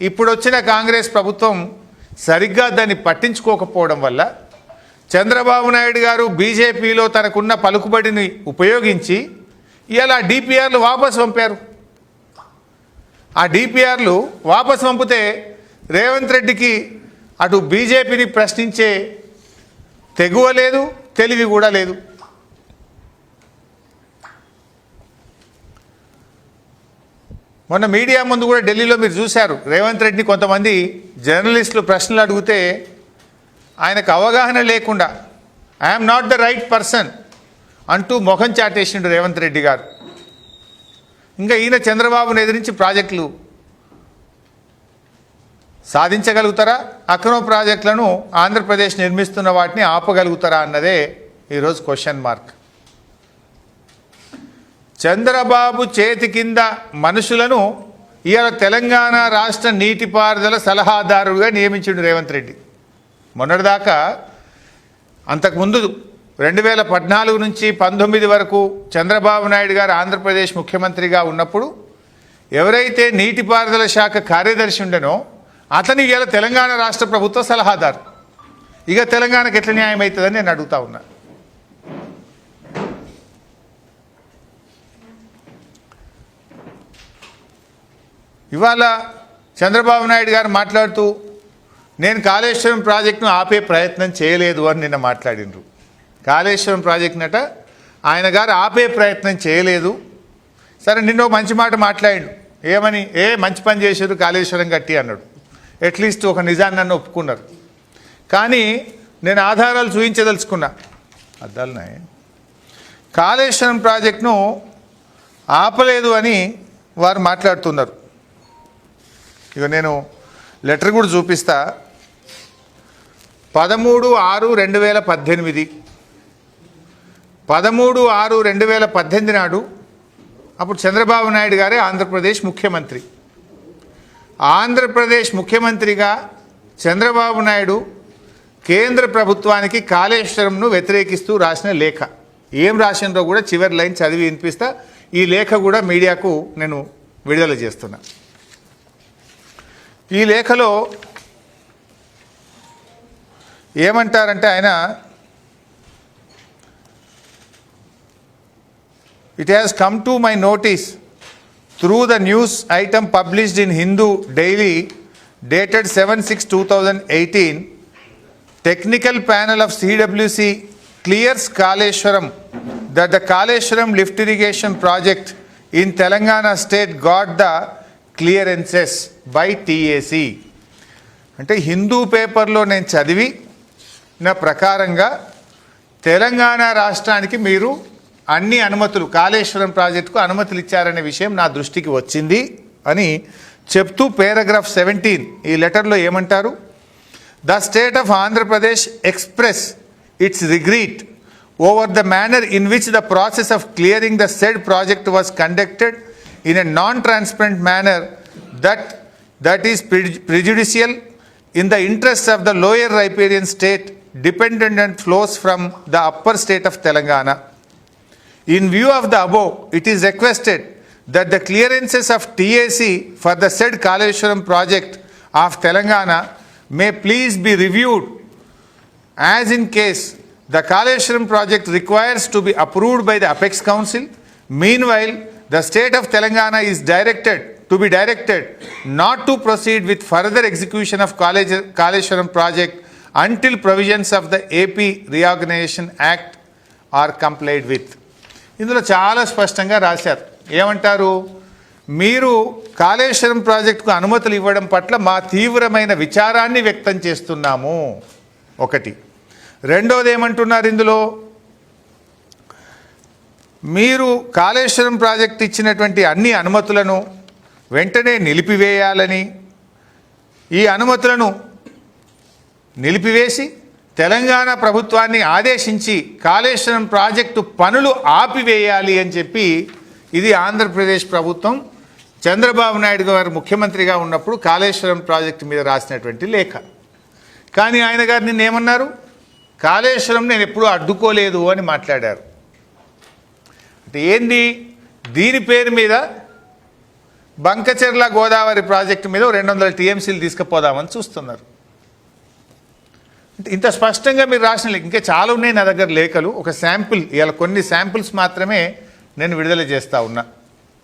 ఇప్పుడు వచ్చిన కాంగ్రెస్ ప్రభుత్వం సరిగ్గా దాన్ని పట్టించుకోకపోవడం వల్ల చంద్రబాబు నాయుడు గారు బీజేపీలో తనకున్న పలుకుబడిని ఉపయోగించి ఇలా డిపిఆర్లు వాపసు పంపారు. ఆ డిపిఆర్లు వాపసు పంపితే రేవంత్ రెడ్డికి అటు బీజేపీని ప్రశ్నించే తెగువ లేదు, తెలివి కూడా లేదు. మొన్న మీడియా ముందు కూడా ఢిల్లీలో మీరు చూశారు, రేవంత్ రెడ్డిని కొంతమంది జర్నలిస్టులు ప్రశ్నలు అడిగితే ఆయనకు అవగాహన లేకుండా I'm not the right person అంటూ ముఖం చాటేసిండు రేవంత్ రెడ్డి గారు. ఇంకా ఈయన చంద్రబాబును ఎదిరించి ప్రాజెక్టులు సాధించగలుగుతారా, అక్రమ ప్రాజెక్టులను ఆంధ్రప్రదేశ్ నిర్మిస్తున్న వాటిని ఆపగలుగుతారా అన్నదే ఈరోజు క్వశ్చన్ మార్క్. చంద్రబాబు చేతి కింద మనుషులను ఇవాళ తెలంగాణ రాష్ట్ర నీటిపారుదల సలహాదారుడుగా నియమించిండు రేవంత్ రెడ్డి. మొన్నటిదాకా అంతకుముందు 2014 నుంచి 19 వరకు చంద్రబాబు నాయుడు గారు ఆంధ్రప్రదేశ్ ముఖ్యమంత్రిగా ఉన్నప్పుడు ఎవరైతే నీటిపారుదల శాఖ కార్యదర్శి ఉండనో అతని ఇవాళ తెలంగాణ రాష్ట్ర ప్రభుత్వ సలహాదారు. ఇక తెలంగాణకు ఎట్లా న్యాయం అవుతుందని నేను అడుగుతా ఉన్నా. ఇవాళ చంద్రబాబు నాయుడు గారు మాట్లాడుతూ నేను కాళేశ్వరం ప్రాజెక్టును ఆపే ప్రయత్నం చేయలేదు అని నిన్న మాట్లాడినరు. కాళేశ్వరం ప్రాజెక్టునట ఆయన గారు ఆపే ప్రయత్నం చేయలేదు. సరే, నిన్న మంచి మాట మాట్లాడాడు. ఏమని? మంచి పని చేశారు కాళేశ్వరం కట్టి అన్నాడు. అట్లీస్ట్ ఒక నిజాన్ని నన్ను ఒప్పుకున్నారు. కానీ నేను ఆధారాలు చూపించదలుచుకున్నా. అద్దాలున్నాయి. కాళేశ్వరం ప్రాజెక్టును ఆపలేదు అని వారు మాట్లాడుతున్నారు. ఇక నేను లెటర్ కూడా చూపిస్తా. 13/6/2018 13/6/2018 నాడు అప్పుడు చంద్రబాబు నాయుడు గారే ఆంధ్రప్రదేశ్ ముఖ్యమంత్రి. ఆంధ్రప్రదేశ్ ముఖ్యమంత్రిగా చంద్రబాబు నాయుడు కేంద్ర ప్రభుత్వానికి కాళేశ్వరంను వ్యతిరేకిస్తూ రాసిన లేఖ. ఏం రాసినో కూడా చివరి లైన్ చదివి వినిపిస్తా. ఈ లేఖ కూడా మీడియాకు నేను విడుదల చేస్తున్నా. ఈ లేఖలో ఏమంటారంటే ఆయన, it has come to my notice through the news item published in Hindu Daily dated 7/6/2018, technical panel of CWC clears Kaleshwaram that the Kaleshwaram lift irrigation project in Telangana state got the clearances by TAC. అంటే హిందూ పేపర్లో నేను చదివి నా ప్రకారంగా తెలంగాణ రాష్ట్రానికి మీరు అన్ని అనుమతులు, కాళేశ్వరం ప్రాజెక్టుకు అనుమతులు ఇచ్చారనే విషయం నా దృష్టికి వచ్చింది అని చెప్తూ పారాగ్రాఫ్ 17 ఈ లెటర్లో ఏమంటారు? The state of Andhra Pradesh express it's regret over the manner in which the process of clearing the said project was conducted in a non-transparent manner that is prejudicial in the interests of the lower riparian state dependent and flows from the upper state of Telangana. In view of the above, it is requested that the clearances of TAC for the said Kaleshwaram project of Telangana may please be reviewed, as in case the Kaleshwaram project requires to be approved by the Apex Council. Meanwhile, the state of Telangana is directed not to proceed with further execution of Kaleshwaram project until provisions of the AP Reorganization Act are complied with. ఇందులో చాలా స్పష్టంగా రాశారు. ఏమంటారు? మీరు కాళేశ్వరం ప్రాజెక్టుకు అనుమతులు ఇవ్వడం పట్ల మా తీవ్రమైన విచారాన్ని వ్యక్తం చేస్తున్నాము. ఒకటి. రెండోది ఏమంటున్నారు ఇందులో? మీరు కాళేశ్వరం ప్రాజెక్ట్ ఇచ్చినటువంటి అన్ని అనుమతులను వెంటనే నిలిపివేయాలని, ఈ అనుమతులను నిలిపివేసి తెలంగాణ ప్రభుత్వాన్ని ఆదేశించి కాళేశ్వరం ప్రాజెక్టు పనులు ఆపివేయాలి అని చెప్పి ఇది ఆంధ్రప్రదేశ్ ప్రభుత్వం చంద్రబాబు నాయుడు గారు ముఖ్యమంత్రిగా ఉన్నప్పుడు కాళేశ్వరం ప్రాజెక్టు మీద రాసినటువంటి లేఖ. కానీ ఆయన గారు నిన్న ఏమన్నారు? కాళేశ్వరం నేను ఎప్పుడూ అడ్డుకోలేదు అని మాట్లాడారు. అంటే ఏంది? దీని పేరు మీద బంకచెర్ల గోదావరి ప్రాజెక్టు మీద 200 టీఎంసీలు తీసుకుపోదామని చూస్తున్నారు. ఇంత స్పష్టంగా మీరు రాసిన ఇంకా చాలా ఉన్నాయి నా దగ్గర లేఖలు. ఒక శాంపుల్, ఇవాళ కొన్ని శాంపుల్స్ మాత్రమే నేను విడుదల చేస్తూ ఉన్నా.